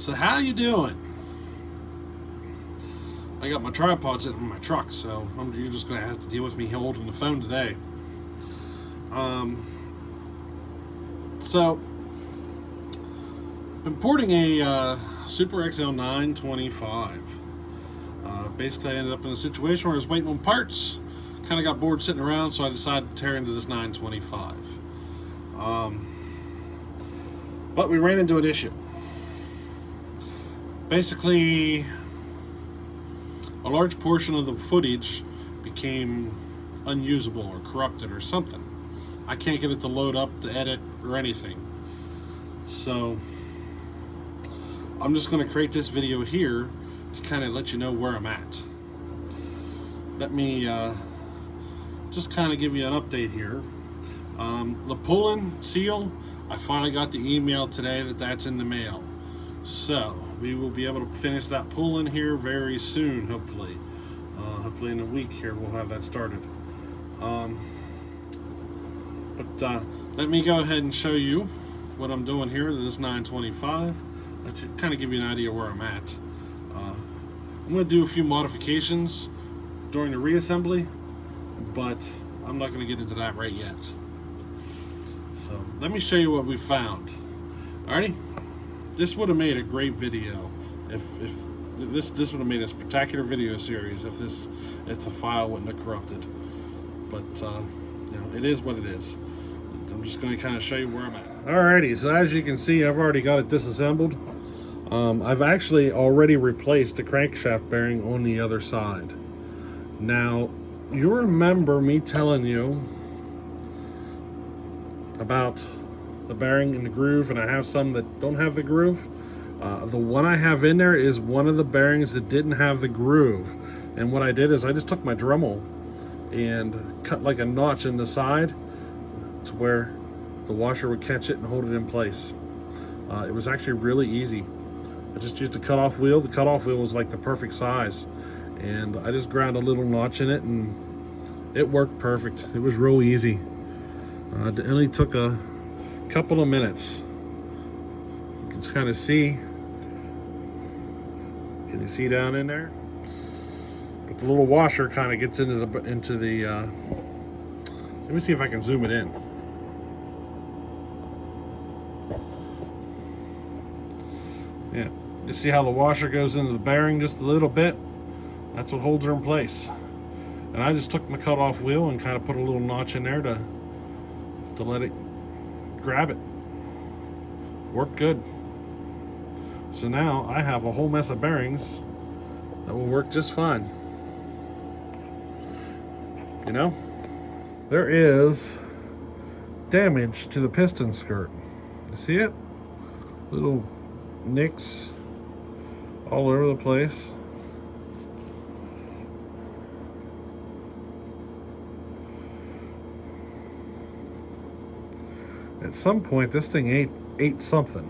So how you doing? I got my tripod sitting in my truck, so you're just gonna have to deal with me holding the phone today. So importing a Super XL-925. Basically, I ended up in a situation where I was waiting on parts. Kind of got bored sitting around, so I decided to tear into this 925. But we ran into an issue. Basically, a large portion of the footage became unusable or corrupted or something. I can't get it to load up, to edit, or anything. So I'm just going to create this video here to kind of let you know where I'm at. Let me just kind of give you an update here. The Poulan seal, I finally got the email today that that's in the mail. So we will be able to finish that Poulan here very soon, hopefully. Hopefully in a week here we'll have that started. Let me go ahead and show you what I'm doing here to this 925. That should kind of give you an idea where I'm at. I'm going to do a few modifications during the reassembly, but I'm not going to get into that right yet. So let me show you what we found. Alrighty, this would have made a great video if this would have made a spectacular video series if the file wouldn't have corrupted. But you know, it is what it is. I'm just going to kind of show you where I'm at. Alrighty, so as you can see, I've already got it disassembled. I've actually already replaced the crankshaft bearing on the other side. Now, you remember me telling you about the bearing in the groove, and I have some that don't have the groove. The one I have in there is one of the bearings that didn't have the groove. And what I did is I just took my Dremel and cut like a notch in the side to where the washer would catch it and hold it in place. It was actually really easy. I just used a cutoff wheel. The cutoff wheel was like the perfect size. And I just ground a little notch in it and it worked perfect. It was real easy. It only took a couple of minutes. You can kind of see. Can you see down in there? But the little washer kind of gets into the let me see if I can zoom it in. Yeah, you see how the washer goes into the bearing just a little bit? That's what holds her in place. And I just took my cutoff wheel and kind of put a little notch in there to let it grab it. Worked good. So now I have a whole mess of bearings that will work just fine. You know, there is damage to the piston skirt. You see it? Little nicks all over the place. At some point this thing ate something,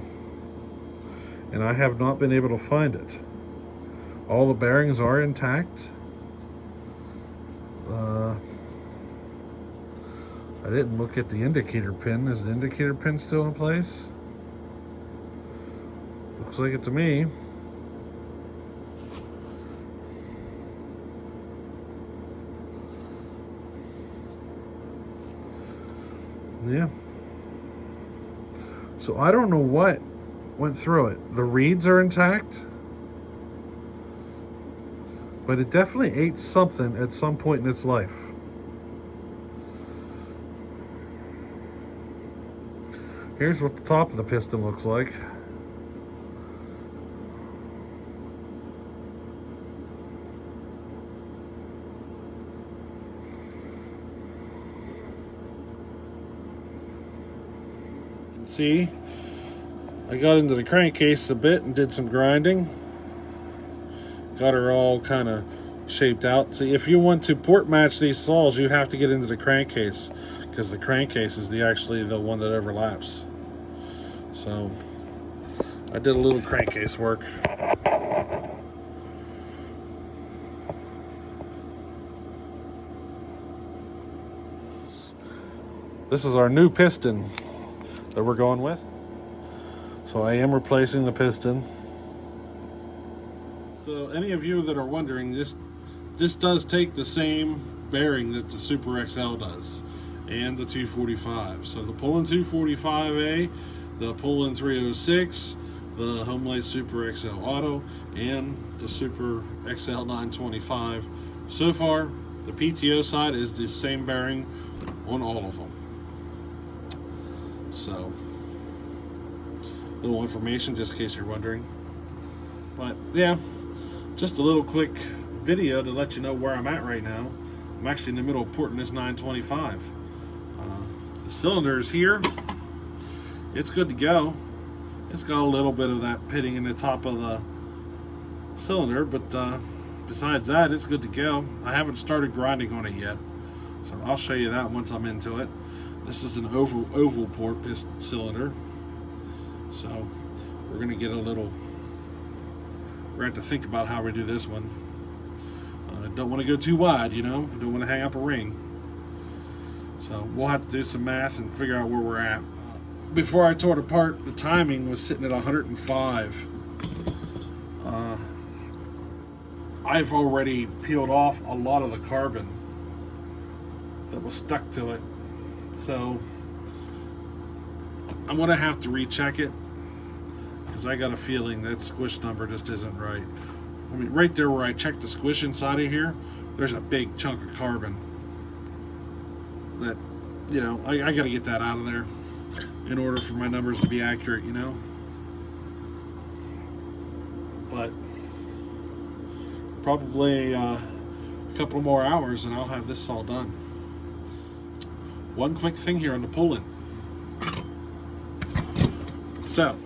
and I have not been able to find it. All the bearings are intact. I didn't look at the indicator pin. Is the indicator pin still in place? Looks like it to me. Yeah. So I don't know what went through it. The reeds are intact, but it definitely ate something at some point in its life. Here's what the top of the piston looks like. You can see I got into the crankcase a bit and did some grinding. Got her all kind of shaped out. See, if you want to port match these saws, you have to get into the crankcase, because the crankcase is actually the one that overlaps. So I did a little crankcase work. This is our new piston that we're going with. So I am replacing the piston. So any of you that are wondering, this does take the same bearing that the Super XL does, and the 245. So the Poulan 245A, the Poulan 306, the Homelite Super XL Auto, and the Super XL-925. So far, the PTO side is the same bearing on all of them. So, little information just in case you're wondering. But yeah, just a little quick video to let you know where I'm at right now. I'm actually in the middle of porting this 925. The cylinder is here. It's good to go. It's got a little bit of that pitting in the top of the cylinder, but besides that, it's good to go. I haven't started grinding on it yet, so I'll show you that once I'm into it. This is an oval port piston cylinder, so we're gonna get a little. We're going to have to think about how we do this one. Don't want to go too wide, you know. Don't want to hang up a ring. So we'll have to do some math and figure out where we're at. Before I tore it apart, the timing was sitting at 105. I've already peeled off a lot of the carbon that was stuck to it. So I'm going to have to recheck it, because I got a feeling that squish number just isn't right. I mean, right there where I checked the squish inside of here, there's a big chunk of carbon that, you know, I got to get that out of there in order for my numbers to be accurate, you know. But probably a couple more hours and I'll have this all done. One quick thing here on the Poulan. So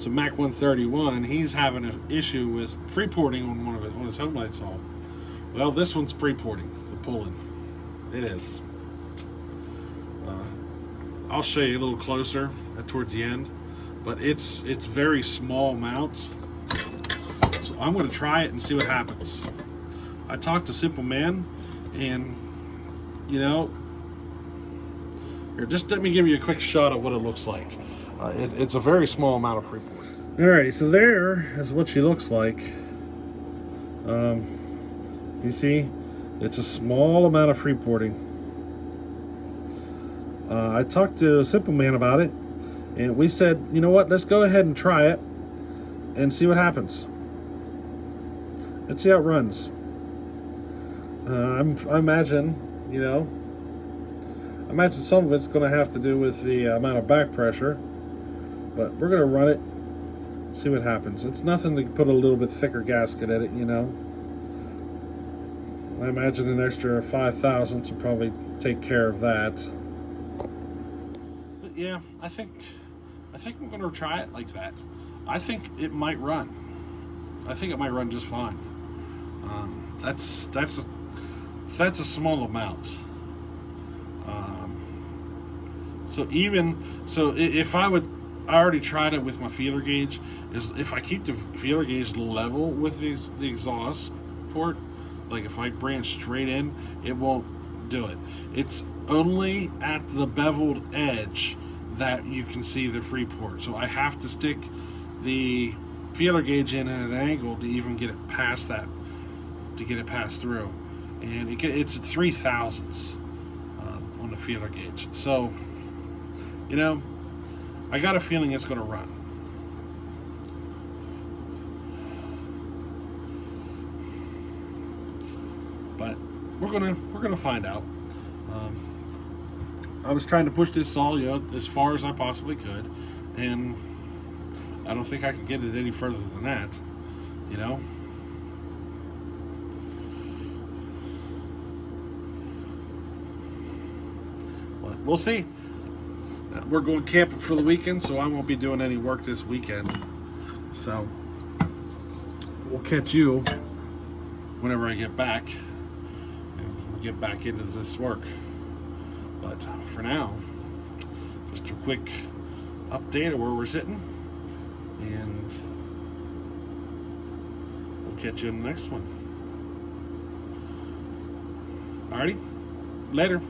Mac 131, he's having an issue with free-porting on his Homelite saw. Well, this one's free-porting, the Poulan. It is. I'll show you a little closer towards the end, but it's very small mounts. So I'm going to try it and see what happens. I talked to Simple Man, and you know, here, just let me give you a quick shot of what it looks like. It's a very small amount of free porting. Alrighty, so there is what she looks like. You see, it's a small amount of free porting. I talked to Simple Man about it, and we said, you know what, let's go ahead and try it and see what happens. Let's see how it runs. I imagine, you know, I imagine some of it's going to have to do with the amount of back pressure, but we're going to run it, see what happens. It's nothing to put a little bit thicker gasket at it, you know. I imagine an extra 5 thousandths will probably take care of that. But yeah, I think I'm going to try it like that. I think it might run. I think it might run just fine. That's a small amount. So if I already tried it with my feeler gauge, is if I keep the feeler gauge level with the exhaust port, like if I branch straight in, it won't do it. It's only at the beveled edge that you can see the free port. So I have to stick the feeler gauge in at an angle to even get it past that, to get it passed through. And it's at 3 thousandths on the feeler gauge. So, you know, I got a feeling it's going to run. But we're gonna find out. I was trying to push this saw, you know, as far as I possibly could, and I don't think I can get it any further than that, you know. But we'll see. We're going camping for the weekend, so I won't be doing any work this weekend. So we'll catch you whenever I get back and we'll get back into this work. But for now, just a quick update of where we're sitting, and we'll catch you in the next one. Alrighty, later.